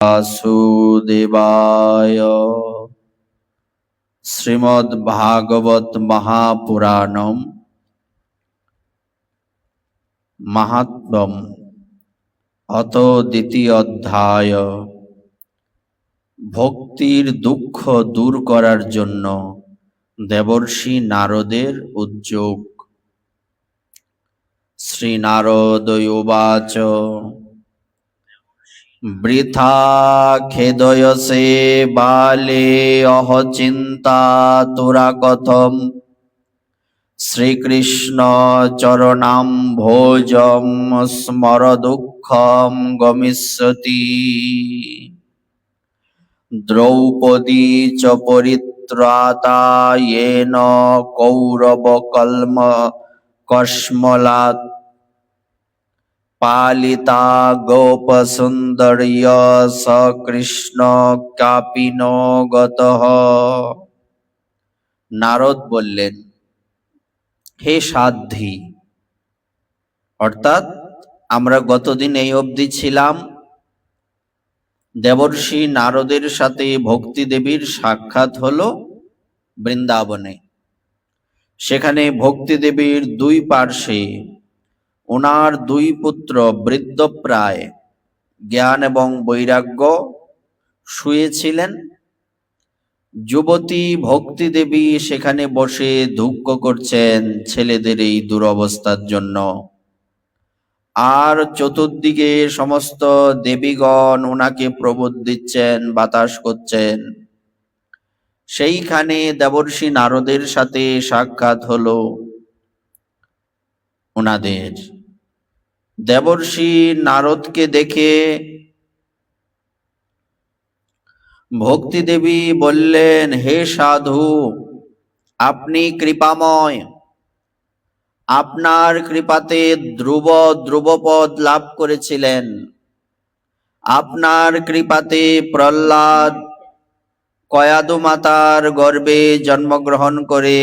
वासुदेवाय। श्रीमद्भागवत महापुराणम महात्म्यम अथ द्वितीय अध्याय। ভক্তির দুঃখ দূর করার জন্য দেবর্ষি নারদের উদ্যোগ। শ্রী নারদ উবাচ বৃথা খেদয়সে বালে অহচিন্তা তোরা কথম শ্রীকৃষ্ণ চরণাম ভোজম স্মর দুঃখম গমিষ্যতি। দ্রৌপদী চ পরিত্রাতা येन কৌরব কলম কস্মলাৎ পালিতা গোপসুন্দর্য স কৃষ্ণ কাপিন গতঃ। নারদ বললেন, হে সাধ্বী, অর্থাৎ আমরা গতদিন এই অবধি ছিলাম দেবর্ষি নারদের সাথে ভক্তি দেবীর সাক্ষাৎ হলো বৃন্দাবনে। সেখানে ভক্তি দেবীর দুই পার্শ্বে ওনার দুই পুত্র বৃদ্ধপ্রায় জ্ঞান এবং বৈরাগ্য শুয়েছিলেন। যুবতী ভক্তি দেবী সেখানে বসে দুঃখ করছেন ছেলেদের এই দুরবস্থার জন্য। আর চতুর্দিকে সমস্ত দেবীগণ ওনাকে প্রবোধ দিচ্ছেন, বাতাস করছেন। সেইখানে দেবর্ষি নারদের সাথে সাক্ষাৎ হলো ওনাদের। দেবর্ষি নারদকে দেখে ভক্তি দেবী বললেন, হে সাধু, আপনি কৃপাময়, আপনার কৃপাতে ধ্রুবপদ লাভ করেছিলেন। আপনার কৃপাতে প্রহ্লাদ কয়াদু মাতার গর্ভে জন্মগ্রহণ করে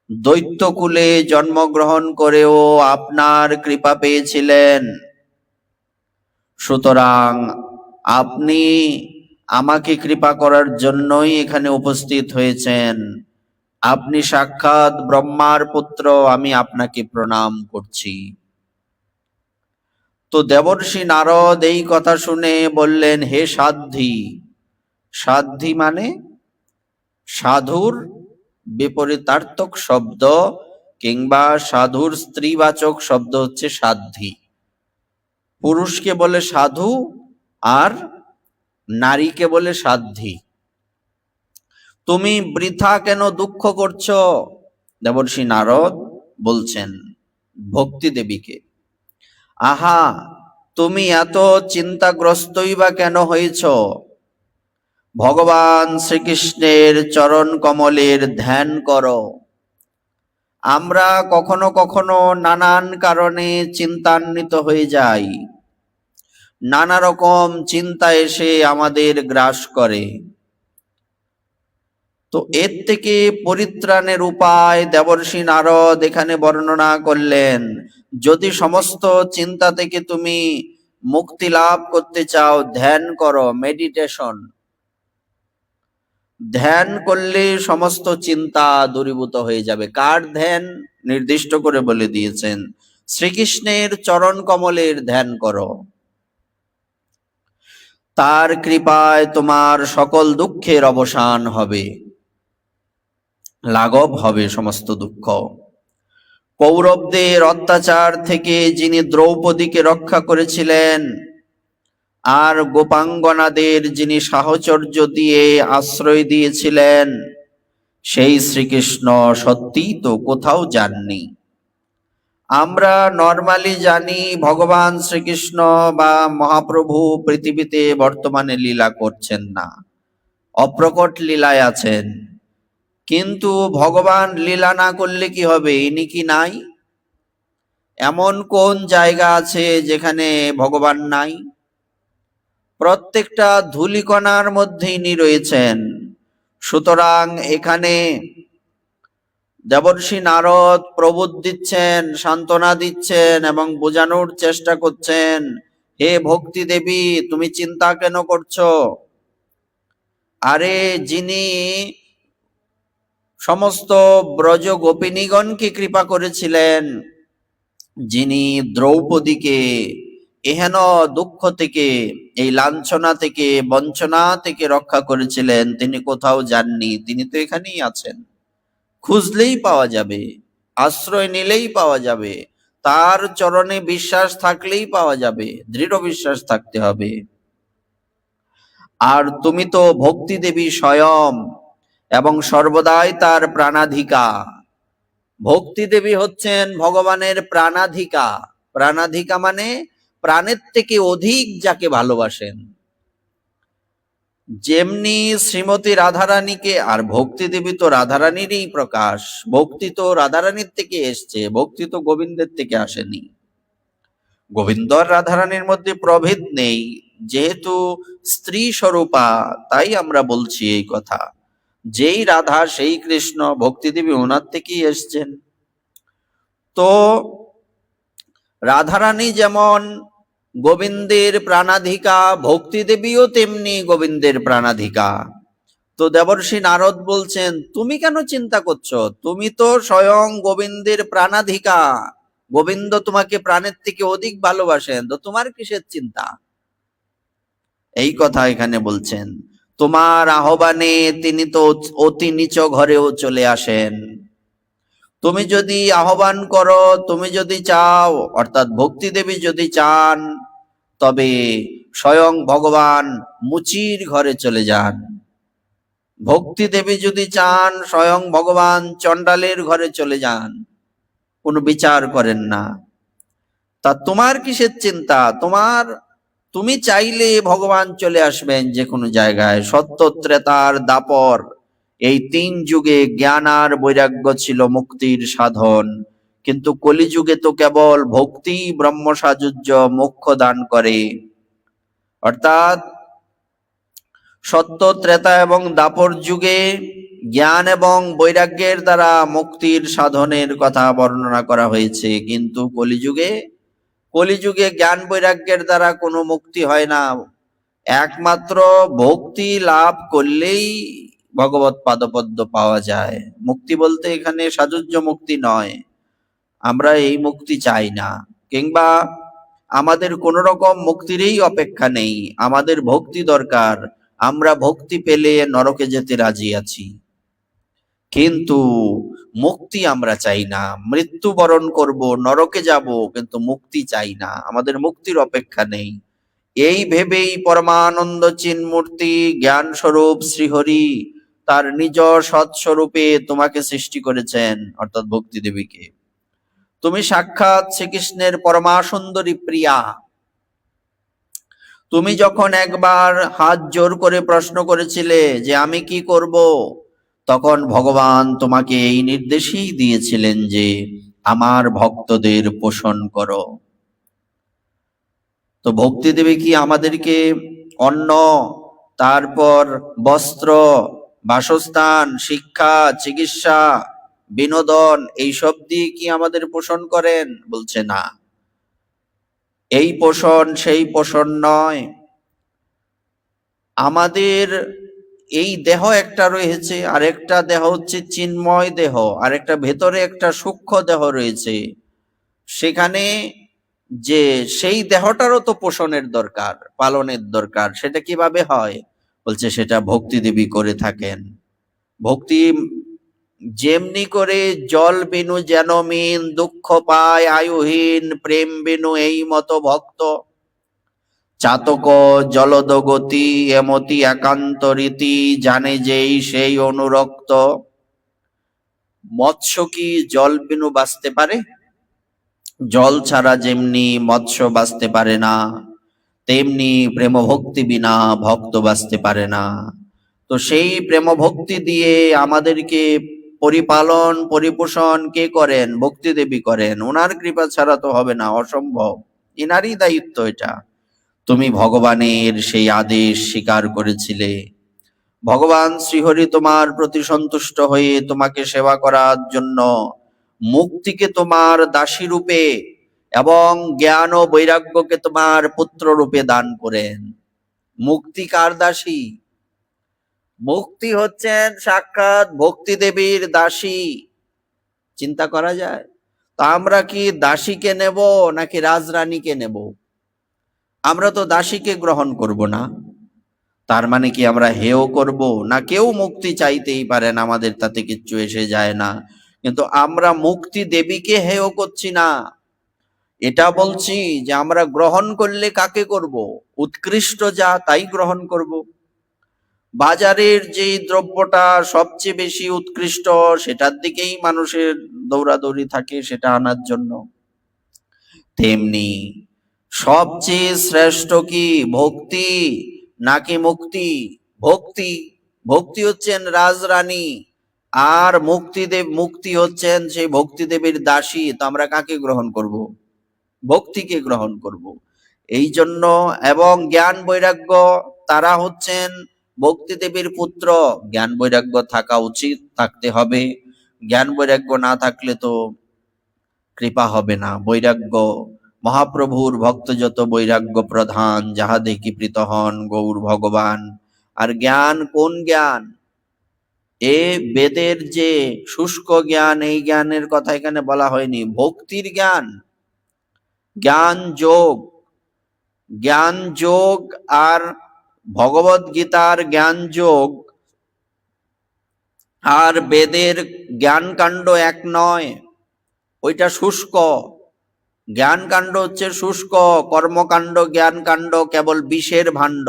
দৈত্যকুলে জন্মগ্রহণ করেও আপনার কৃপা পেয়েছিলেন। সুতরাং আপনি আমাকে কৃপা করার জন্যই এখানে উপস্থিত হয়েছেন। আপনি সাক্ষাৎ ব্রহ্মার পুত্র, আমি আপনাকে প্রণাম করছি। তো দেবর্ষি নারদ এই কথা শুনে বললেন, হে সাধ্বী। সাধ্বী মানে সাধুর বিপরীতার্থক শব্দ কিংবা সাধুর স্ত্রীবাচক শব্দ হচ্ছে সাধ্বী। পুরুষকে বলে সাধু আর নারীকে বলে সাধ্বী। তুমি বৃথা কেন দুঃখ করছো? দেবর্ষি নারদ বলছেন ভক্তি দেবীকে, আহা, তুমি এত চিন্তাগ্রস্তই বা কেন হয়েছ? ভগবান শ্রীকৃষ্ণের চরণ কমলের ধ্যান করো। আমরা কখনো কখনো নানান কারণে চিন্তান্বিত হয়ে যাই। নানা রকম চিন্তা এসে আমাদের গ্রাস করে। তো এর থেকে পরিত্রাণের উপায় দেবর্ষি নারদ এখানে বর্ণনা করলেন। যদি সমস্ত চিন্তা থেকে তুমি মুক্তি লাভ করতে চাও, ধ্যান করো, মেডিটেশন। ধ্যান করলে সমস্ত চিন্তা দূরীভূত হয়ে যাবে। কার ধ্যান নির্দিষ্ট করে বলে দিয়েছেন, শ্রীকৃষ্ণের চরণ কমলের ধ্যান করো। তার কৃপায় তোমার সকল দুঃখের অবসান হবে, লাঘব হবে সমস্ত দুঃখ। কৌরবদের অত্যাচার থেকে যিনি দ্রৌপদীকে রক্ষা করেছিলেন আর গোপাঙ্গনাদের যিনি সাহচর্য দিয়ে আশ্রয় দিয়েছিলেন, সেই শ্রীকৃষ্ণ সত্যিই তো কোথাও যাননি। আমরা নরমালি জানি ভগবান শ্রীকৃষ্ণ বা মহাপ্রভু পৃথিবীতে বর্তমানে লীলা করছেন না, অপ্রকট লীলায় আছেন। কিন্তু ভগবান লীলা না করলে কি হবে? ইনি কি নাই? এমন কোন জায়গা আছে যেখানে ভগবান নাই? প্রত্যেকটা ধূলিকণার মধ্যে ইনি রয়েছেন। সুতরাং এখানে দেবর্ষি নারদ প্রবোধ দিচ্ছেন, সান্ত্বনা দিচ্ছেন এবং বোঝানোর চেষ্টা করছেন, হে ভক্তি দেবী, তুমি চিন্তা কেন করছো? আরে যিনি সমস্ত ব্রজ গোপিনীগণকে কৃপা করেছিলেন, যিনি দ্রৌপদীকে এহেন দুঃখ থেকে, এই লাঞ্ছনা থেকে, বঞ্চনা থেকে রক্ষা করেছিলেন, তিনি কোথাও যাননি, তিনি তো এখানেই আছেন। খুঁজলেই পাওয়া যাবে, আশ্রয় নিলেই পাওয়া যাবে, তার চরণে বিশ্বাস থাকলেই পাওয়া যাবে, দৃঢ় বিশ্বাস থাকতে হবে। আর তুমি তো ভক্তি দেবী স্বয়ং এবং সর্বদাই তার প্রাণাধিকা। ভক্তি দেবী হচ্ছেন ভগবানের প্রাণাধিকা। প্রাণাধিকা মানে প্রাণের থেকে অধিক যাকে ভালোবাসেন। যেমনি শ্রীমতী রাধারানীকে, আর ভক্তি দেবী তো রাধারানীরই প্রকাশ, ভক্তি তো রাধারানীর থেকে এসছে, ভক্তি তো গোবিন্দের থেকে আসেনি। গোবিন্দ আর রাধারানীর মধ্যে প্রভেদ নেই, যেহেতু স্ত্রী স্বরূপা, তাই আমরা বলছি এই কথা। যেই রাধা সেই কৃষ্ণ, ভক্তি দেবী ওনার থেকেই এসছেন। তো রাধারানী যেমন গোবিন্দের প্রাণাধিকা, ভক্তি দেবীও তেমনি গোবিন্দের প্রাণাধিকা। তো দেবর্ষি নারদ বলছেন, তুমি কেন চিন্তা করছো? তুমি তো স্বয়ং গোবিন্দের প্রাণাধিকা, গোবিন্দ তোমাকে প্রাণের থেকে অধিক ভালোবাসেন, তো তোমার কিসের চিন্তা? এই কথা এখানে বলছেন। তোমার আহ্বানে তিনি তো অতি নিচ ঘরেও চলে আসেন। তুমি যদি আহ্বান করো, তুমি যদি চাও, অর্থাৎ ভক্তি দেবী যদি চান, তবে স্বয়ং ভগবান মুচির ঘরে চলে যান। ভক্তি দেবী যদি চান, স্বয়ং ভগবান চণ্ডালের ঘরে চলে যান, কোনো বিচার করেন না। তা তোমার কিসের চিন্তা? তুমি চাইলে ভগবান চলে আসবেন যে কোনো জায়গায়। সত্য, ত্রেতার, দাপর, এই 3 যুগে জ্ঞান আর বৈরাগ্য ছিল মুক্তির সাধন, কিন্তু কলিযুগে তো কেবল ভক্তি ব্রহ্ম সাযুজ্য মোক্ষ দান করে। অর্থাৎ সত্য, ত্রেতা এবং দাপর যুগে জ্ঞান এবং বৈরাগ্যের দ্বারা মুক্তির সাধনের কথা বর্ণনা করা হয়েছে, কিন্তু কলিযুগে জ্ঞান বৈরাগ্যের দ্বারা কোনো মুক্তি হয় না। একমাত্র ভক্তি লাভ করলেই ভগবৎ পাদপদ্ম পাওয়া যায়। মুক্তি বলতে এখানে সাযুজ্য মুক্তি নয়, আমরা এই মুক্তি চাই না, কিংবা আমাদের কোন রকম মুক্তিরই অপেক্ষা নেই। আমাদের ভক্তি দরকার, আমরা ভক্তি পেলে নরকে যেতে রাজি আছি, কিন্তু মুক্তি আমরা চাই না। মৃত্যুবরণ করব, নরকে যাব, কিন্তু মুক্তি চাই না, আমাদের মুক্তির অপেক্ষা নেই। এই ভেবেই পরমানন্দ চিন্মূর্তি জ্ঞান স্বরূপ শ্রীহরি তার নিজ সৎস্বরূপে তোমাকে সৃষ্টি করেছেন, অর্থাৎ ভক্তি দেবীকে। তুমি সাক্ষাৎ শ্রীকৃষ্ণের পরমা সুন্দরী প্রিয়া। তুমি যখন একবার হাত জোর করে প্রশ্ন করেছিলে যে আমি কি করব, তখন ভগবান তোমাকে এই নির্দেশই দিয়েছিলেন যে আমার ভক্তদের পোষণ করো। তো ভক্তি দেবী কি আমাদেরকে অন্ন, তারপর বস্ত্র, বাসস্থান, শিক্ষা, চিকিৎসা, বিনোদন এইসব দিয়ে কি আমাদের পোষণ করেন? বলছে না, এই পোষণ সেই পোষণ নয়। আমাদের এই দেহ একটা রয়েছে, আর একটা দেহ হচ্ছে চিন্ময় দেহ, আর একটা ভেতরে একটা সূক্ষ্ম দেহ রয়েছে। সেখানে যে সেই দেহটারও তো পোষণের দরকার, পালনের দরকার। সেটা কিভাবে হয়? বলছে সেটা ভক্তি দেবী করে থাকেন। ভক্তি যেমনি করে জল বিনু যেন মিন, দুঃখ পায় আয়ুহীন, প্রেম বিনু এই মতো ভক্ত। চাতক জলদ গতি, এমতি একান্ত রীতি, জানে যেই সেই অনুরক্ত। মৎস্য কি জল বিনু বাঁচতে পারে? জল ছাড়া যেমনি মৎস্য বাঁচতে পারে না, তেমনি প্রেম ভক্তি বিনা ভক্ত বাঁচতে পারে না। তো সেই প্রেম ভক্তি দিয়ে আমাদেরকে পরিপালন পরিপোষণ কে করেন? ভক্তি দেবী করেন। ওনার কৃপা ছাড়া তো হবে না, অসম্ভব, এনারই দায়িত্ব এটা। তুমি ভগবানের সেই আদেশ স্বীকার করেছিলে, ভগবান শ্রীহরি তোমার প্রতি সন্তুষ্ট হয়ে তোমাকে সেবা করার জন্য মুক্তিকে তোমার দাসী রূপে এবং জ্ঞান ও বৈরাগ্যকে তোমার পুত্র রূপে দান করেন। মুক্তি কার দাসী? মুক্তি হচ্ছেন সাক্ষাৎ ভক্তি দেবীর দাসী। চিন্তা করা যায়? তা আমরা কি দাসীকে নেব নাকি রাজরানীকে নেব? আমরা তো দাসীকে গ্রহণ করব না। তার মানে কি আমরা হেয় করব? না, কেউ মুক্তি চাইতেই পারেন, আমাদের তাতে কিচ্ছু এসে যায় না, কিন্তু আমরা মুক্তি দেবীকে হেয় করছি না। এটা বলছি যে আমরা গ্রহণ করলে কাকে করব? উৎকৃষ্ট যা তাই গ্রহণ করব। বাজারের যে দ্রব্যটা সবচেয়ে বেশি উৎকৃষ্ট সেটার দিকেই মানুষের দৌড়াদৌড়ি থাকে, সেটা আনার জন্য। তেমনি সবচেয়ে শ্রেষ্ঠ কি ভক্তি নাকি মুক্তি? ভক্তি। ভক্তি হচ্ছেন রাজরানী, আর মুক্তি হচ্ছেন সেই ভক্তি দেবীর দাসী। তো আমরা কাকে গ্রহণ করব? ভক্তিকে গ্রহণ করব। এই জন্য এবং জ্ঞান বৈরাগ্য তারা হচ্ছেন ভক্তি দেবীর পুত্র। জ্ঞান বৈরাগ্য থাকা উচিত, থাকতে হবে। জ্ঞান বৈরাগ্য না থাকলে তো কৃপা হবে না। বৈরাগ্য মহাপ্রভুর ভক্ত যত বৈরাগ্য প্রধান, যাহা দেখি প্রীত হন গৌর ভগবান। আর জ্ঞান কোন জ্ঞান? এ বেদের যে শুষ্ক জ্ঞান, এই জ্ঞানের কথা এখানে বলা হয়নি। ভক্তির জ্ঞান, জ্ঞান যোগ, জ্ঞান যোগ আর ভগবদ গীতার জ্ঞান যোগ আর বেদের জ্ঞান কাণ্ড এক নয়। ওইটা শুষ্ক। জ্ঞান কাণ্ড হচ্ছে শুষ্ক, কর্মকাণ্ড জ্ঞান কাণ্ড কেবল বিষের ভাণ্ড।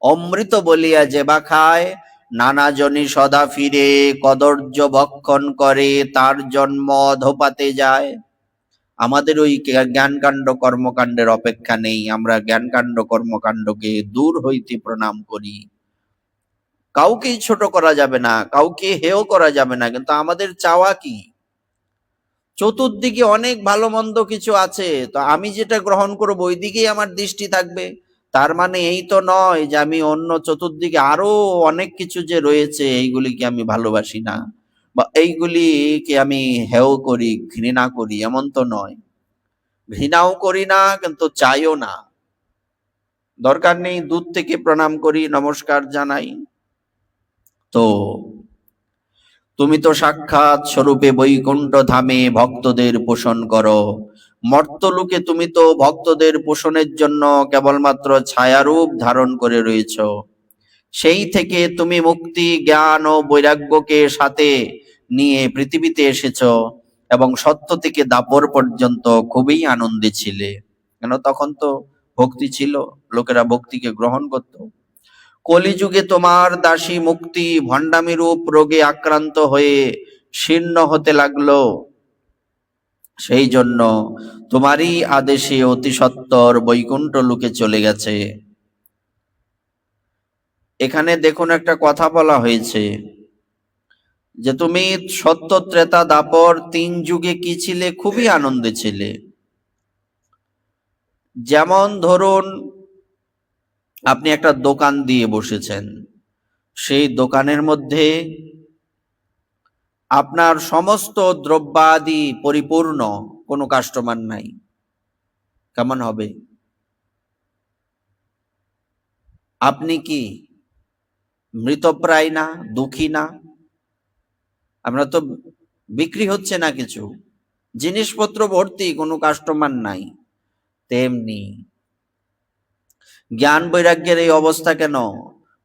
অমৃত বলিয়া যেবা খায়, নানা জনি সদা ফিরে, কদর্য ভক্ষণ করে তার জন্ম অধপাতে যায়। আমাদের ওই জ্ঞান কাণ্ড কর্মকাণ্ডের অপেক্ষা নেই। আমরা জ্ঞান কাণ্ড কর্মকাণ্ডকে দূর হইতে প্রণাম করি। কাউকেই ছোট করা যাবে না, কাউকে হেয় করা যাবে না, কিন্তু আমাদের চাওয়া কি? চতুর্দিকে অনেক ভালো মন্দ কিছু আছে, তো আমি যেটা গ্রহণ করবো ওই দিকেই আমার দৃষ্টি থাকবে। তার মানে এই তো নয় যে আমি অন্য চতুর্দিকে আরো অনেক কিছু যে রয়েছে এইগুলিকে আমি ভালোবাসি না, বা এইগুলিকে আমি হেয় করি, ঘৃণা করি, এমন তো নয়। ঘৃণাও করি না, কিন্তু চাইও না। দরকার নেই, দূর থেকে প্রণাম করি, নমস্কার জানাই। তো তুমি তো সাক্ষাৎ স্বরূপে বৈকুণ্ঠ ধামে ভক্তদের পোষণ করো। মর্তলোকে তুমি তো ভক্তদের পোষণের জন্য কেবলমাত্র ছায়ারূপ ধারণ করে রয়েছ। সেই থেকে তুমি মুক্তি, জ্ঞান ও বৈরাগ্যকে সাথে নিয়ে পৃথিবীতে এসেছ এবং সত্য থেকে দাপর পর্যন্ত খুবই আনন্দে ছিলে। কেন, তখন তো ভক্তি ছিল, লোকেরা ভক্তিকে গ্রহণ করত। কলিযুগে তোমার দাসী মুক্তি ভণ্ডামি রূপ রোগে আক্রান্ত হয়ে শীর্ণ হতে লাগলো। সেই জন্য তোমারই আদেশে অতি সত্বর বৈকুণ্ঠ লোকে চলে গেছে। এখানে দেখুন একটা কথা বলা হয়েছে যে তুমি সত্য, ত্রেতা, দাপর 3 যুগে কি ছিলে? খুবই আনন্দে ছিলে। যেমন ধরুন আপনি একটা দোকান দিয়ে বসেছেন, সেই দোকানের মধ্যে আপনার সমস্ত দ্রব্যাদি পরিপূর্ণ, কোনো কাস্টমার নাই, কেমন হবে? আপনি কি মৃতপ্রায় না, দুঃখী না? আমরা তো বিক্রি হচ্ছে না কিছু, জিনিসপত্র ভর্তি, কোনো কাস্টমার নাই। তেমনি জ্ঞান বৈরাগ্যের এই অবস্থা কেন?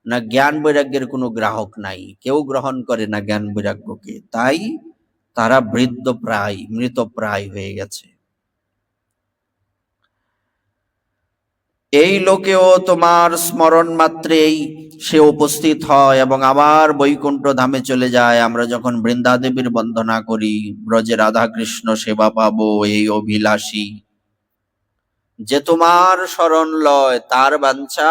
না, জ্ঞান বৈরাগ্যের কোনো গ্রাহক নাই, কেউ গ্রহণ করে না জ্ঞান বৈরাগ্যকে, তাই তারা বৃদ্ধপ্রায়, মৃতপ্রায় হয়ে গেছে। এই লোকেও তোমার স্মরণ মাত্রেই সে উপস্থিত হয় এবং আবার বৈকুণ্ঠ ধামে চলে যায়। আমরা যখন বৃন্দাদেবীর বন্দনা করি, ব্রজে রাধা কৃষ্ণ সেবা পাবো এই অভিলাষী, যে তোমার শরণ লয় তার বাঞ্ছা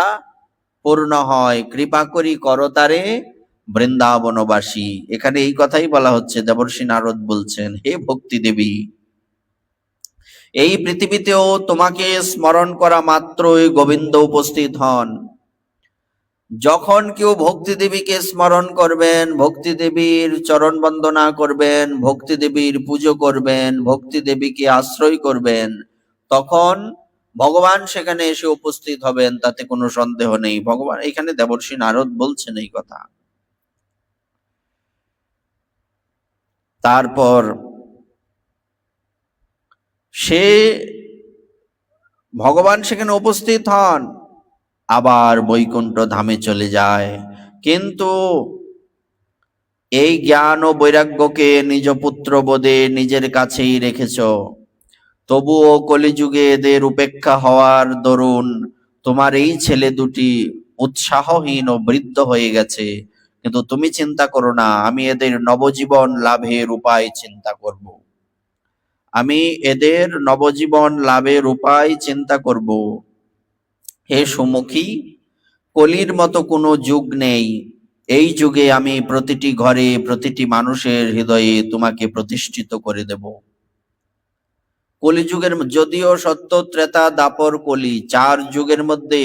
পূর্ণ হয়, কৃপা করি করতারে বৃন্দাবনবাসী। এখানে এই কথাই বলা হচ্ছে। দেবর্ষী নারদ বলছেন, হে ভক্তি দেবী, এই পৃথিবীতেও তোমাকে স্মরণ করা মাত্রই গোবিন্দ উপস্থিত হন। যখন কেউ ভক্তি দেবীকে স্মরণ করবেন, ভক্তি দেবীর চরণ বন্দনা করবেন, ভক্তি দেবীর পুজো করবেন, ভক্তি দেবীকে আশ্রয় করবেন, তখন ভগবান সেখানে এসে উপস্থিত হবেন, তাতে কোনো সন্দেহ নেই। ভগবান এখানে দেবর্ষি নারদ বলছেন এই কথা। তারপর সে ভগবান সেখানে উপস্থিত হন, আবার বৈকুণ্ঠ ধামে চলে যায়। কিন্তু এই জ্ঞান ও বৈরাগ্যকে নিজ পুত্র বোধে নিজের কাছেই রেখেছ, তবুও কলিযুগে এদের উপেক্ষা হওয়ার দরুন তোমার এই ছেলে দুটি উৎসাহহীন ও বৃদ্ধ হয়ে গেছে। কিন্তু তুমি চিন্তা করো না, আমি এদের নবজীবন লাভের উপায় চিন্তা করব। আমি এদের নবজীবন লাভের উপায় চিন্তা করব। হে সুমুখী, কলির মতো কোনো যুগ নেই। এই যুগে আমি প্রতিটি ঘরে, প্রতিটি মানুষের হৃদয়ে তোমাকে প্রতিষ্ঠিত করে দেব। কলিযুগের, যদিও সত্য, ত্রেতা, দাপর, কলি, 4 যুগের মধ্যে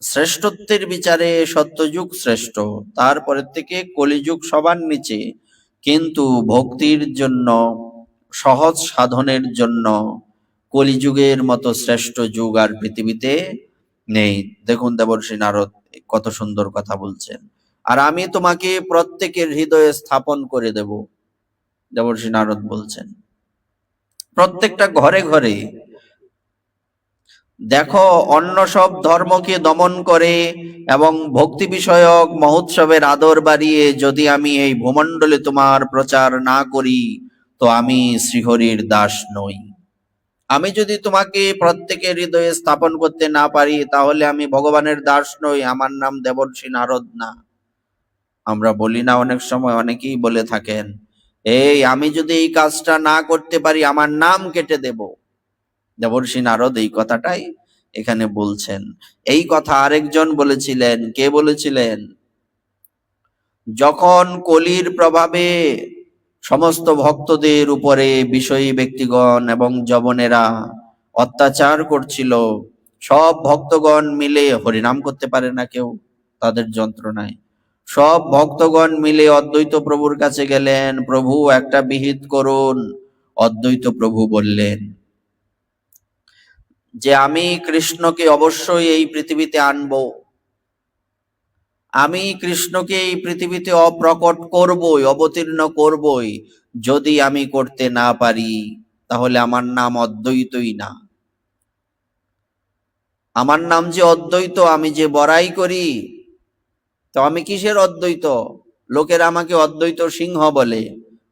শ্রেষ্ঠত্বের বিচারে সত্যযুগ শ্রেষ্ঠ, তারপরের থেকে কলিযুগ সবার নিচে। কিন্তু ভক্তির জন্য, সহজ সাধনের জন্য কলিযুগের মতো শ্রেষ্ঠ যুগ আর পৃথিবীতে নেই। দেখুন দেবর্ষি নারদ কত সুন্দর কথা বলছেন। আর আমি তোমাকে প্রত্যেকের হৃদয়ে স্থাপন করে দেব, দেবর্ষি নারদ বলছেন, প্রত্যেকটা ঘরে ঘরে। দেখো, অন্য সব ধর্মকে দমন করে এবং ভক্তি বিষয়ক মহোৎসবের আদর বাড়িয়ে যদি আমি এই ভূমণ্ডলে তোমার প্রচার না করি, তো আমি শ্রীহরির দাস নই। আমি যদি তোমাকে প্রত্যেকের হৃদয়ে স্থাপন করতে না পারি, তাহলে আমি ভগবানের দাস নই, আমার নাম দেবর্ষি নারদ না। আমরা বলি না অনেক সময়, অনেকেই বলে থাকেন, এই আমি যদি এই কাজটা না করতে পারি, আমার নাম কেটে দেব। দেবর্ষি নারদ এই কথাটাই এখানে বলছেন। এই কথা আরেকজন বলেছিলেন। কে বলেছিলেন? যখন কলির প্রভাবে সমস্ত ভক্তদের উপরে বিষয়ী ব্যক্তিগণ এবং যবনেরা অত্যাচার করছিল, সব ভক্তগণ মিলে হরিনাম করতে পারে না কেউ তাদের যন্ত্রণায়, সব ভক্তগণ মিলে অদ্বৈত প্রভুর কাছে গেলেন, প্রভু একটা বিহিত করুন। অদ্বৈত প্রভু বললেন যে আমি কৃষ্ণকে অবশ্যই এই পৃথিবীতে আনবো, আমি কৃষ্ণকে এই পৃথিবীতে অপ্রকট করবই, অবতীর্ণ করবই। যদি আমি করতে না পারি, তাহলে আমার নাম অদ্বৈতই না। আমার নাম যে অদ্বৈত, আমি যে বড়াই করি, তো আমি কিসের অদ্বৈত? লোকেরা আমাকে অদ্বৈত সিংহ বলে।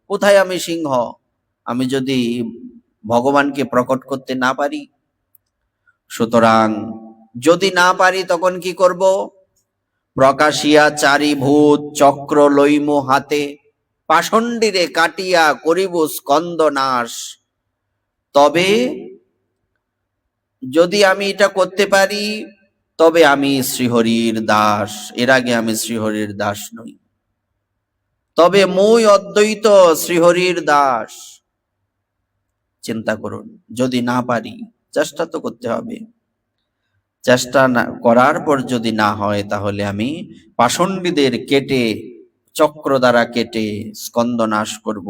কোথায় আমি সিংহ? আমি যদি ভগবানকে প্রকট করতে না পারি। সুতরাং যদি না পারি, তখন কি করব? প্রকাশিয়া চারি ভূত চক্র লইমু হাতে, পাষণ্ডিরে কাটিয়া করিব স্কন্দ নাশ। তবে যদি আমি এটা করতে পারি, তবে আমি শ্রীহরির দাস। এর আগে আমি শ্রীহরির দাস নই। তবে মই অদ্বৈত শ্রীহরির দাস। চিন্তা করুন, যদি না পারি, চেষ্টা তো করতে হবে। চেষ্টা না করার পর যদি না হয়, তাহলে আমি পাষণ্ডীদের কেটে, চক্র দ্বারা কেটে স্কন্দ নাশ করব।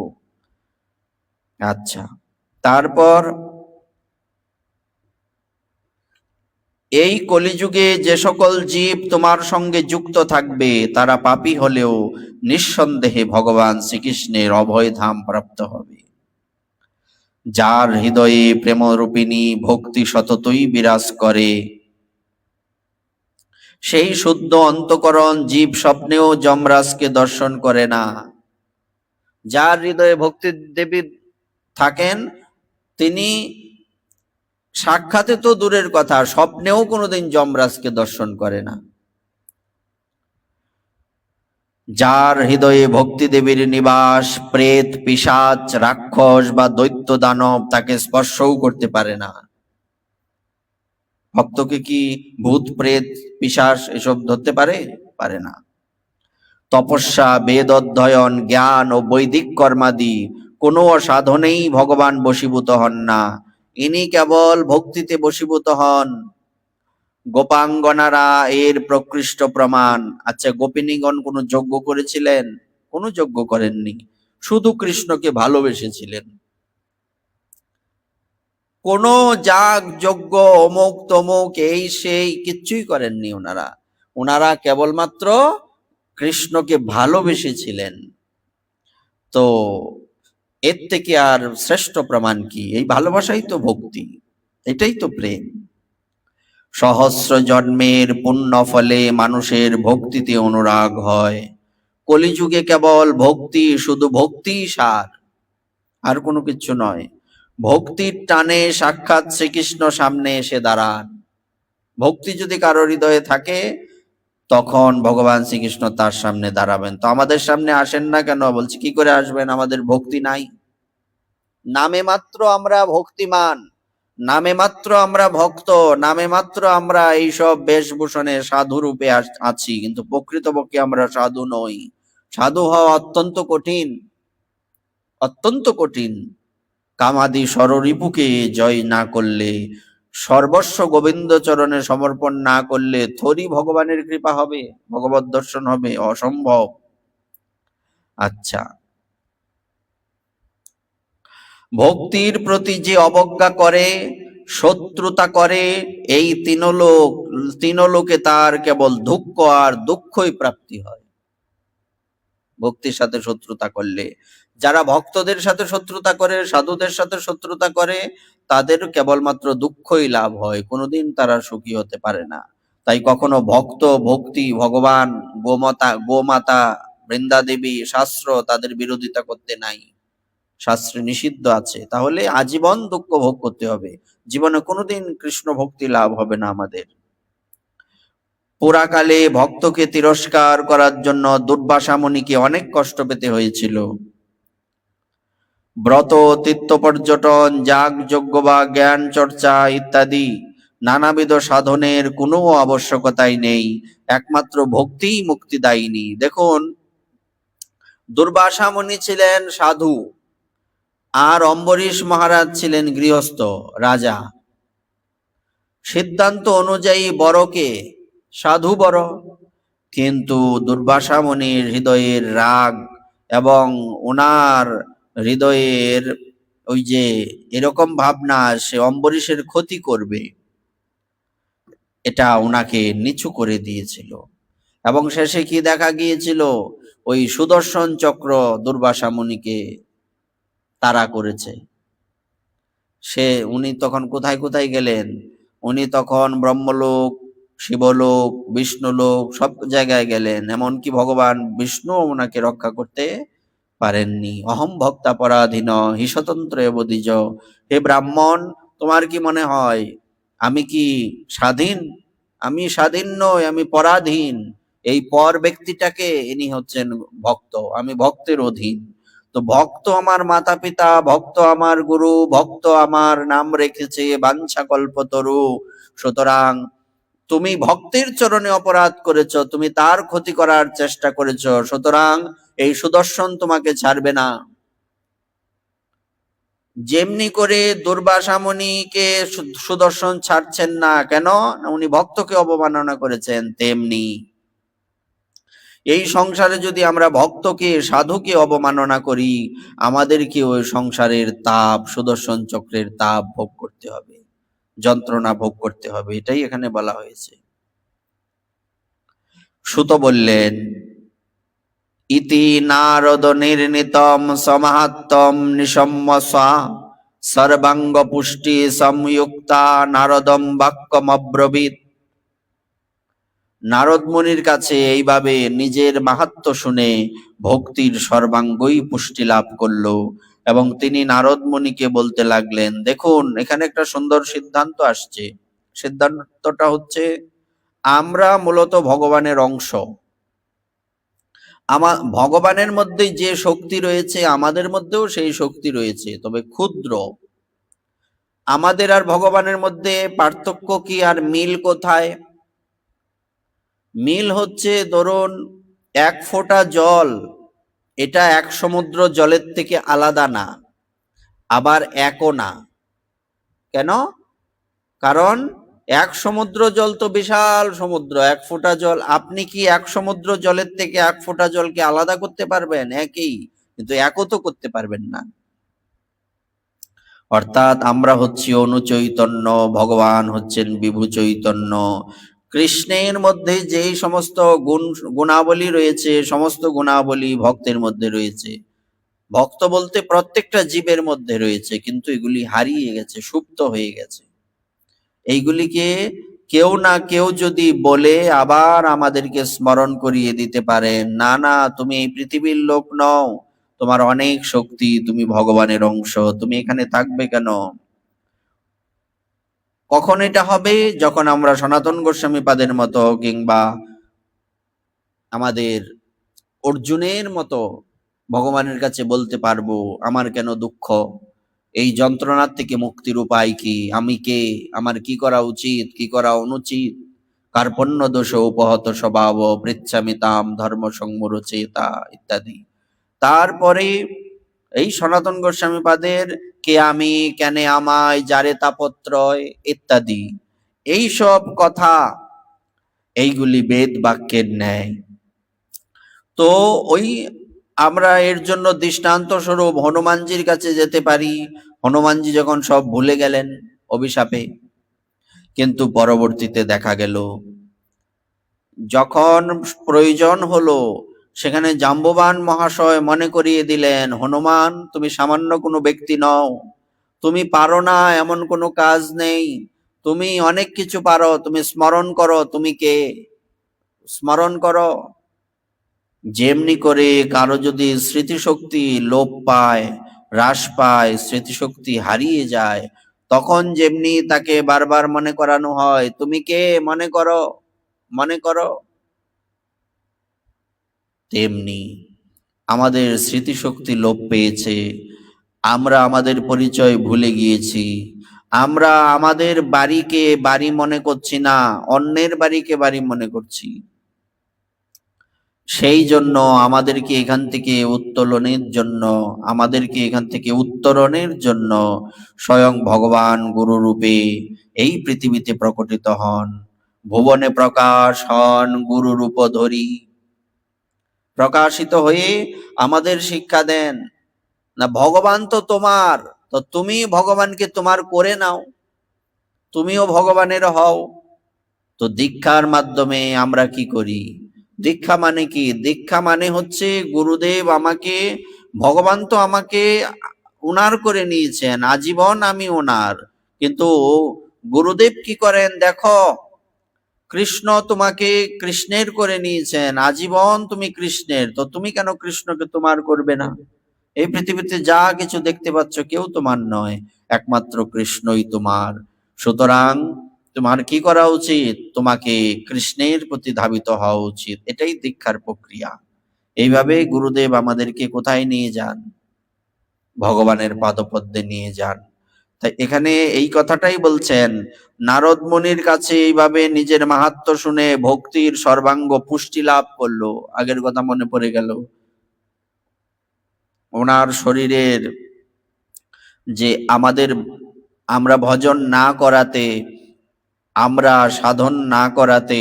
আচ্ছা, তারপর এই কলিযুগে যে সকল জীব তোমার সঙ্গে যুক্ত থাকবে, তারা পাপী হলেও নিঃসন্দেহে ভগবান শ্রীকৃষ্ণের অভয় ধাম প্রাপ্ত হবে। যার হৃদয়ে প্রেমরূপিণী ভক্তি সততই বিরাজ করে, সেই শুদ্ধ অন্তঃকরণ জীব স্বপ্নেও যমরাজকে দর্শন করে না। যার হৃদয়ে ভক্তি দেবী থাকেন, তিনি সাক্ষাতে তো দূরের কথা, স্বপ্নেও কোনোদিন যমরাজকে দর্শন করে না। যার হৃদয়ে ভক্তি দেবীর নিবাস, প্রেত, পিশাচ, রাক্ষস বা দৈত্য দানব তাকে স্পর্শও করতে পারে না। ভক্তকে কি ভূত, প্রেত, পিশাচ এসব ধরতে পারে? পারে না। তপস্যা, বেদ অধ্যয়ন, জ্ঞান ও বৈদিক কর্মাদি কোনো সাধনেই ভগবান বশীভূত হন না। ইনি কেবল ভক্তিতে বশীভূত হন। গোপাঙ্গনারা এর প্রকৃষ্ট প্রমাণ। আচ্ছা, গোপিনীগণ কোনো যজ্ঞ করেছিলেন? কোনো যজ্ঞ করেননি, শুধু কৃষ্ণকে ভালোবেসেছিলেন। কোন যাগ যজ্ঞ অমুক তমুক এই সেই কিচ্ছুই করেননি ওনারা। ওনারা কেবলমাত্র কৃষ্ণকে ভালোবেসেছিলেন। তো এর থেকে আর শ্রেষ্ঠ প্রমাণ কি? এই ভালোবাসাই তো ভক্তি, এটাই তো প্রেম। সহস্র জন্মের পুণ্য ফলে মানুষের ভক্তিতে অনুরাগ হয়। কলিযুগে কেবল ভক্তি, শুধু ভক্তি সার, আর কোনো কিছু নয়। ভক্তির টানে সাক্ষাৎ শ্রীকৃষ্ণ সামনে এসে দাঁড়ান। ভক্তি যদি কারো হৃদয়ে থাকে, তখন ভগবান শ্রীকৃষ্ণ তার সামনে দাঁড়াবেন। তো আমাদের সামনে আসেন না কেন? বলছি, কি করে আসবেন? আমাদের ভক্তি নাই। নামে মাত্র আমরা ভক্তিমান, নামে মাত্র আমরা ভক্ত, নামে মাত্র আমরা এইসব বেশভূষণে সাধু রূপে আছি, কিন্তু প্রকৃতপক্ষে আমরা সাধু নই। সাধু হওয়া অত্যন্ত কঠিন, অত্যন্ত কঠিন। কামাদি ষড়রিপুকে জয় না করলে, সর্বস্ব গোবিন্দ চরণে সমর্পণ না করলে থরি ভগবানের কৃপা হবে, ভগবত দর্শন হবে? অসম্ভব। আচ্ছা, ভক্তির প্রতি যে অবজ্ঞা করে, শত্রুতা করে, এই তিনলোকে তার কেবল দুঃখ আর দুঃখই প্রাপ্তি হয়। ভক্তির সাথে শত্রুতা করলে, যারা ভক্তদের সাথে শত্রুতা করে, সাধুদের সাথে শত্রুতা করে, তাদের কেবলমাত্র দুঃখই লাভ হয়, কোনোদিন তারা সুখী হতে পারে না। তাই কখনো ভক্ত, ভক্তি, ভগবান, গোমাতা, বৃন্দা দেবী, শাস্ত্র তাদের বিরোধিতা করতে নাই, শাস্ত্রে নিষিদ্ধ আছে। তাহলে আজীবন দুঃখ ভোগ করতে হবে, জীবনে কোনোদিন কৃষ্ণ ভক্তি লাভ হবে না আমাদের। পুরাকালে ভক্তকে তিরস্কার করার জন্য দুর্বাসা মুনিকে অনেক কষ্ট পেতে হয়েছিল। ব্রত, তীর্থ পর্যটন, যাগ যজ্ঞ বা জ্ঞান চর্চা ইত্যাদি নানাবিধ সাধনের কোনো আবশ্যকতাই নেই, একমাত্র ভক্তিই মুক্তিদায়িনী। দেখুন, দুর্বাসা মুনি ছিলেন সাধু, আর অম্বরীশ মহারাজ ছিলেন গৃহস্থ রাজা। সিদ্ধান্ত অনুযায়ী বড়কে, সাধু বড়। কিন্তু দুর্বাসা মুনির হৃদয়ের রাগ এবং ওনার হৃদয়ের ওই যে এরকম ভাবনা, সে অম্বরীশের ক্ষতি করবে, এটা ওনাকে নিচু করে দিয়েছিল। এবং শেষে কি দেখা গিয়েছিল? ওই সুদর্শন চক্র দুর্বাসা মুনিকে তাড়া করেছে। উনি তখন কোথায় কোথায় গেলেন? উনি তখন ব্রহ্মলোক, শিবলোক, বিষ্ণুলোক সব জায়গায় গেলেন, এমনকি ভগবান বিষ্ণু ওনাকে রক্ষা করতে পারেননি। অহম ভক্তা পরাধীন হি স্বতন্ত্র বদিজ। হে ব্রাহ্মণ, তোমার কি মনে হয় আমি কি স্বাধীন? আমি স্বাধীন নই, আমি পরাধীন। এই পর ব্যক্তিটাকে, ইনি হচ্ছেন ভক্ত, আমি ভক্তের অধীন। তো ভক্ত আমার মাতা পিতা, ভক্ত আমার গুরু, ভক্ত আমার নাম রেখেছে বাঞ্ছা কল্পতরু। সুতরাং তুমি ভক্তের চরণে অপরাধ করেছ, তুমি তার ক্ষতি করার চেষ্টা করেছ, সুতরাং এই সুদর্শন তোমাকে ছাড়বে না। যেমনি করে দুর্বাসা মুনিকে সুদর্শন ছাড়ছেন না, কেন? উনি ভক্তকে অবমাননা করেছেন, তেমনি এই সংসারে যদি আমরা ভক্তকে, সাধুকে অবমাননা করি, আমাদেরকে ওই সংসারের তাপ, সুদর্শন চক্রের তাপ ভোগ করতে হবে, যন্ত্রণা ভোগ করতে হবে। এটাই এখানে বলা হয়েছে। সুত বললেন, ইতি নারদ নির্ণীতম সমাহাত্তম নিশম্য সর্বাঙ্গ পুষ্টি সংযুক্তা নারদম বাক্যমব্রবীত। নারদ মুনির কাছে এইভাবে নিজের মাহাত্ম্য শুনে ভক্তির সর্বাঙ্গই পুষ্টি লাভ করলো, এবং তিনি নারদ মুনিকে বলতে লাগলেন, দেখুন এখানে একটা সুন্দর সিদ্ধান্ত আসছে। সিদ্ধান্তটা হচ্ছে, আমরা মূলত ভগবানের অংশ। ভগবানের মধ্যে যে শক্তি রয়েছে, আমাদের মধ্যেও সেই শক্তি রয়েছে, তবে ক্ষুদ্র। আমাদের আর ভগবানের মধ্যে পার্থক্য কি আর মিল কোথায়? মিল হচ্ছে, ধরুন এক ফোঁটা জল, এটা এক সমুদ্র জলের থেকে আলাদা না, আবার একও না। কেন? কারণ এক সমুদ্র জল তো বিশাল সমুদ্র, এক ফোঁটা জল। আপনি কি এক সমুদ্র জলের থেকে এক ফোঁটা জলকে আলাদা করতে পারবেন? একই, কিন্তু একও তো করতে পারবেন না। অর্থাৎ আমরা হচ্ছি অনুচৈতন্য, ভগবান হচ্ছেন বিভু চৈতন্য। কৃষ্ণের মধ্যে যেই সমস্ত গুণাবলী রয়েছে, সমস্ত গুণাবলী ভক্তের মধ্যে রয়েছে। ভক্ত বলতে প্রত্যেকটা জীবের মধ্যে রয়েছে, কিন্তু এগুলি হারিয়ে গেছে, সুপ্ত হয়ে গেছে। এইগুলিকে কেউ না কেউ যদি বলে আবার আমাদেরকে স্মরণ করিয়ে দিতে পারে, না না, তুমি এই পৃথিবীর লোক নও, তোমার অনেক শক্তি, তুমি ভগবানের অংশ, তুমি এখানে থাকবে কেন? কখন এটা হবে? যখন আমরা সনাতন গোস্বামী পাদের মতো কিংবা আমাদের অর্জুনের মতো ভগবানের কাছে বলতে পারবো, আমার কেন দুঃখ, এই যন্ত্রণার থেকে মুক্তির উপায় কি, আমি কে, আমার কি করা উচিত, কি করা অনুচিত, কার্পণ্য দোষ উপহত স্বভাব পৃচ্ছামিতাম ধর্ম সংমুরচেতা ইত্যাদি। তারপরে এই সনাতন গোস্বামী পাদের কে আমি, কেনে আমায়, যারে তাপত্রয় ইত্যাদি, এই সব কথা, এইগুলি বেদ বাক্যের ন্যায়। তো ওই আমরা এর জন্য দৃষ্টান্ত স্বরূপ হনুমানজির কাছে যেতে পারি। হনুমানজি যখন সব ভুলে গেলেন অভিশাপে, কিন্তু পরবর্তীতে দেখা গেল যখন প্রয়োজন হলো, সেখানে জাম্ববান মহাশয় মনে করিয়ে দিলেন, হনুমান তুমি সামান্য কোনো ব্যক্তি নও, তুমি পারো না এমন কোনো কাজ নেই, তুমি অনেক কিছু পারো, তুমি স্মরণ করো তুমি কে, স্মরণ করো। যেমনি করে কারো যদি স্মৃতিশক্তি লোপ পায়, হ্রাস পায়, স্মৃতিশক্তি হারিয়ে যায়, তখন যেমনি তাকে বারবার মনে করানো হয়, তুমি কে, মনে করো, মনে করো, তেমনি আমাদের স্মৃতিশক্তি লোপ পেয়েছে, আমরা আমাদের পরিচয় ভুলে গিয়েছি, আমরা আমাদের বাড়িকে বাড়ি মনে করছি না, অন্যের বাড়িকে বাড়ি মনে করছি। সেই জন্য আমাদেরকে এখান থেকে উত্তোলনের জন্য, আমাদেরকে এখান থেকে উত্তরণের জন্য স্বয়ং ভগবান গুরু রূপে এই পৃথিবীতে প্রকটিত হন। ভুবনে প্রকাশ হন গুরু রূপ ধরি, প্রকাশিত হয়ে আমাদের শিক্ষা দেন, না ভগবান তো তোমার, তো তুমি ভগবানকে তোমার করে নাও, তুমিও ভগবানের হও। তো দীক্ষার মাধ্যমে আমরা কি করি? দীক্ষা মানে কি? দীক্ষা মানে হচ্ছে গুরুদেব আমাকে, ভগবান তো আমাকে উনার করে নিয়েছেন, আজীবন আমি ওনার, কিন্তু গুরুদেব কি করেন দেখো, কৃষ্ণ তোমাকে কৃষ্ণের করে নিয়েছেন, আজীবন তুমি কৃষ্ণের, তো তুমি কেন কৃষ্ণকে তোমার করবে না? এই পৃথিবীতে যা কিছু দেখতে পাচ্ছ কেউ তোমার নয়, একমাত্র কৃষ্ণই তোমার। সুতরাং তোমার কি করা উচিত? তোমাকে কৃষ্ণের প্রতি ধাবিত হওয়া উচিত। এটাই দীক্ষার প্রক্রিয়া। এইভাবে গুরুদেব আমাদেরকে কোথায় নিয়ে যান? ভগবানের পাদপদ্মে নিয়ে যান। তাই এখানে এই কথাটাই বলছেন, নারদ মুনির কাছে এইভাবে নিজের মাহাত্ম্য শুনে ভক্তির সর্বাঙ্গ পুষ্টি লাভ করলো। আগের কথা মনে পড়ে গেল, ওনার শরীরের যে আমাদের, আমরা ভজন না করাতে, আমরা সাধন না করাতে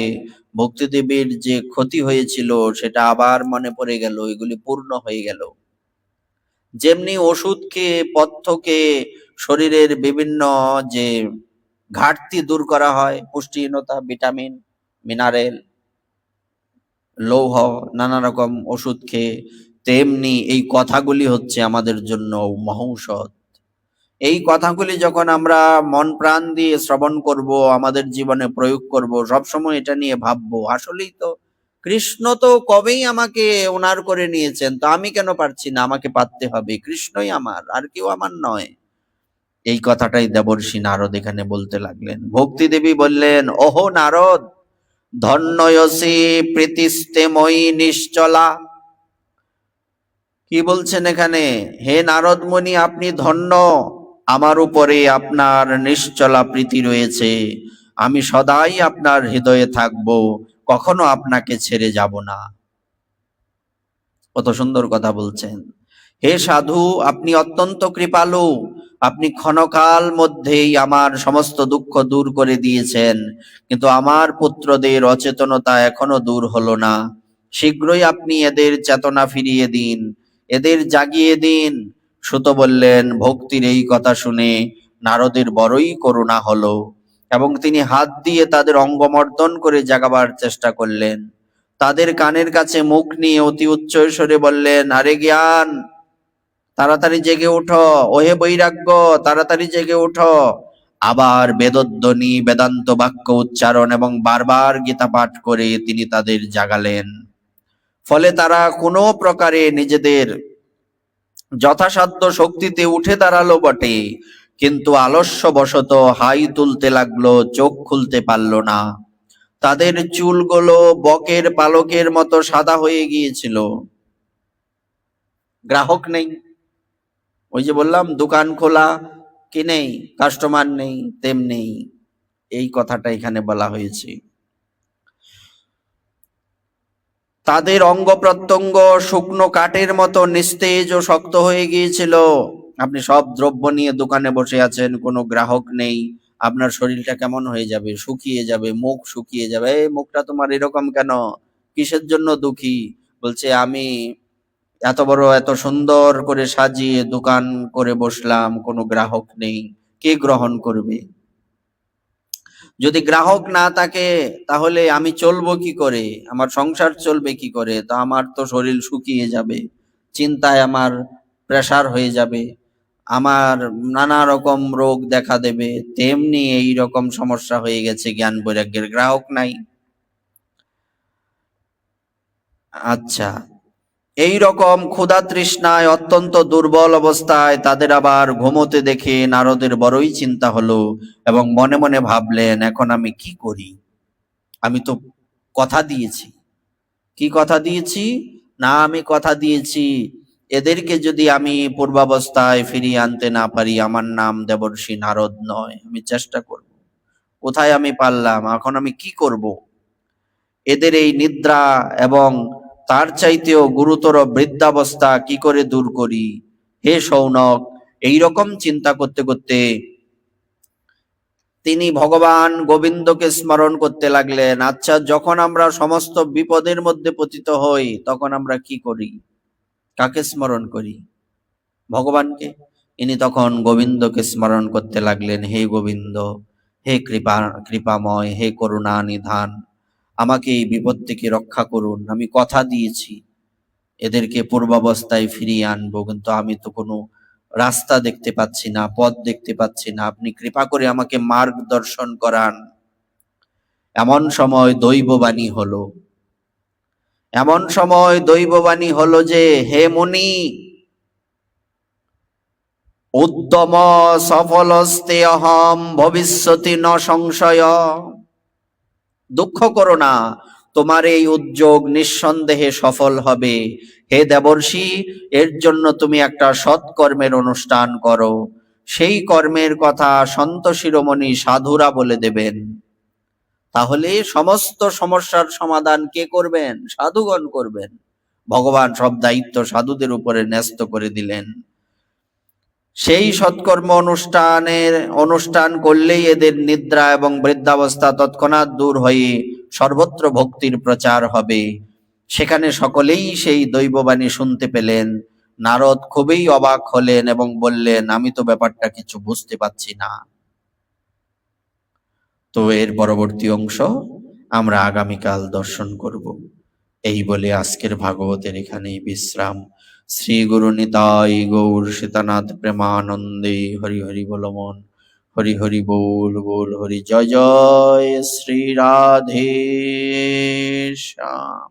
ভক্তিদেবীর যে ক্ষতি হয়েছিল সেটা আবার মনে পড়ে গেল, এগুলি পূর্ণ হয়ে গেল। যেমনি ওষুধকে, পথ্যকে, শরীরের বিভিন্ন যে ঘাটতি দূর করা হয়, পুষ্টিহীনতা, ভিটামিন, মিনারেল, লৌহ, নানা রকম ওষুধ খেয়ে, তেমনি এই কথাগুলি হচ্ছে আমাদের জন্য মহৌষধ। এই কথাগুলি যখন আমরা মন প্রাণ দিয়ে শ্রবণ করব, আমাদের জীবনে প্রয়োগ করব, সবসময় এটা নিয়ে ভাববো, আসলেই তো কৃষ্ণ তো কবেই আমাকে ওনার করে নিয়েছেন, তো আমি কেন পারছি না? আমাকে পারতে হবে, কৃষ্ণই আমার, আর কেউ আমার নয়। এই কথাটাই দেবর্ষি নারদ এখানে বলতে লাগলেন। ভক্তি দেবী বললেন, ওহো নারদ, ধন্যয়সি প্রীতিস্তে মই নিশ্চলা। কি বলছেন এখানে? হে নারদ মুনি, আপনি ধন্য, আমার উপরে আপনার নিশ্চলা প্রীতি রয়েছে, আমি সদাই আপনার হৃদয়ে থাকব, কখনো আপনাকে ছেড়ে যাব না। কত সুন্দর কথা বলছেন। হে সাধু, আপনি অত্যন্ত কৃপালু, আপনি ক্ষণকাল মধ্যেই আমার সমস্ত দুঃখ দূর করে দিয়েছেন, কিন্তু আমার পুত্রদের অচেতনতা এখনো দূর হলো না। শীঘ্রই আপনি এদের চেতনা ফিরিয়ে দিন, এদের জাগিয়ে দিন। সুত বললেন, ভক্তির এই কথা শুনে নারদের বড়ই করুণা হলো এবং তিনি হাত দিয়ে তাদের অঙ্গমর্দন করে জাগাবার চেষ্টা করলেন। তাদের কানের কাছে মুখ নিয়ে অতি উচ্চ স্বরে বললেন, আরে জ্ঞান, তাড়াতাড়ি জেগে ওঠো, ওহে বৈরাগ্য, তাড়াতাড়ি জেগে ওঠো। আবার বেদধ্বনি, বেদান্ত বাক্য উচ্চারণ এবং বারবার গীতা পাঠ করে তিনি তাদের জাগালেন। ফলে তারা কোনো প্রকারে নিজেদের যথাসাধ্য শক্তিতে উঠে দাঁড়ালো বটে, কিন্তু আলস্যবশত হাই তুলতে লাগলো, চোখ খুলতে পারল না। তাদের চুলগুলো বকের পালকের মতো সাদা হয়ে গিয়েছিল। গ্রাহক নেই, ওই যে বললাম দোকান খোলা, কি নেই, কাস্টমার নেই, তেমনি এই কথাটা এখানে বলা হয়েছে। তাদের অঙ্গ প্রত্যঙ্গ শুকনো কাঠের মতো নিস্তেজ ও শক্ত হয়ে গিয়েছিল। আপনি সব দ্রব্য নিয়ে দোকানে বসে আছেন, কোনো গ্রাহক নেই, আপনার শরীরটা কেমন হয়ে যাবে, শুকিয়ে যাবে, মুখ শুকিয়ে যাবে। এই মুখটা তোমার এরকম কেন, কিসের জন্য দুঃখী? বলছে, আমি এত বড় এত সুন্দর করে সাজিয়ে দোকান করে বসলাম, কোনো গ্রাহক নেই, কে গ্রহণ করবে? যদি গ্রাহক না থাকে তাহলে আমি চলবো কি করে, আমার সংসার চলবে কি করে? তা আমার তো শরীর শুকিয়ে যাবে, চিন্তায় আমার প্রেসার হয়ে যাবে, আমার নানা রকম রোগ দেখা দেবে। তেমনি এই রকম সমস্যা হয়ে গেছে জ্ঞান বৈরাগ্যের, গ্রাহক নাই। আচ্ছা, এই রকম ক্ষুধা তৃষ্ণায় অত্যন্ত দুর্বল অবস্থায় তাদের আবার ঘুমোতে দেখে নারদের বড়ই চিন্তা হলো এবং মনে মনে ভাবলেন, এখন আমি কি করি? আমি তো কথা দিয়েছি। কি কথা দিয়েছি? না, আমি কথা দিয়েছি এদেরকে যদি আমি পূর্বাবস্থায় ফিরিয়ে আনতে না পারি, আমার নাম দেবর্ষি নারদ নয়। আমি চেষ্টা করব। কোথায় আমি পারলাম, এখন আমি কি করব? এদের এই নিদ্রা এবং তার চাইতেও গুরুতর বৃদ্ধাবস্থা কি করে দূর করি? হে শৌনক, এইরকম চিন্তা করতে করতে তিনি ভগবান গোবিন্দকে স্মরণ করতে লাগলেন। আচ্ছা, যখন আমরা সমস্ত বিপদের মধ্যে পতিত হই তখন আমরা কি করি? কাকে স্মরণ করি? ভগবানকে। ইনি তখন গোবিন্দকে স্মরণ করতে লাগলেন, হে গোবিন্দ, হে কৃপাময়, হে করুণা নিধান, আমাকে এই বিপদ থেকে রক্ষা করুন। আমি কথা দিয়েছি এদেরকে পূর্বাবস্থায় ফিরিয়ে আনবো, কিন্তু আমি তো কোনো রাস্তা দেখতে পাচ্ছি না, পথ দেখতে পাচ্ছি না, আপনি কৃপা করে আমাকে মার্গদর্শন করান। এমন সময় দৈববাণী হলো, এমন সময় দৈববাণী হলো যে, হে মুনি, উদ্যম সফলস্তে অহম ভবিষ্যতি ন সংশয়। দুঃখ করো না, তোমার এই উদ্যোগ নিঃসন্দেহে সফল হবে। হে দেবর্ষি, এর জন্য তুমি একটা সৎকর্মের অনুষ্ঠান করো। সেই কর্মের কথা সন্ত শিরোমণি সাধুরা বলে দেবেন। তাহলে সমস্ত সমস্যার সমাধান কে করবেন? সাধুগণ করবেন। ভগবান সব দায়িত্ব সাধুদের উপরে ন্যস্ত করে দিলেন। সেই সৎকর্ম অনুষ্ঠান করলেই এদের নিদ্রা এবং বৃদ্ধাবস্থা তৎক্ষণাৎ দূর হয়ে সর্বত্র ভক্তির প্রচার হবে। সেখানে সকলেই সেই দৈববাণী শুনতে পেলেন। নারদ খুবই অবাক হলেন এবং বললেন, আমি তো ব্যাপারটা কিছু বুঝতে পারছি না। তো এর পরবর্তী অংশ আমরা আগামীকাল দর্শন করব। এই বলে আজকের ভাগবতের এখানেই বিশ্রাম। শ্রী গুরু নিতাই গৌর সীতানাথ প্রেমানন্দে। হরি হরি বল মন, হরি হরি বল বল হরি। জয় জয় শ্রী রাধে শ্যাম।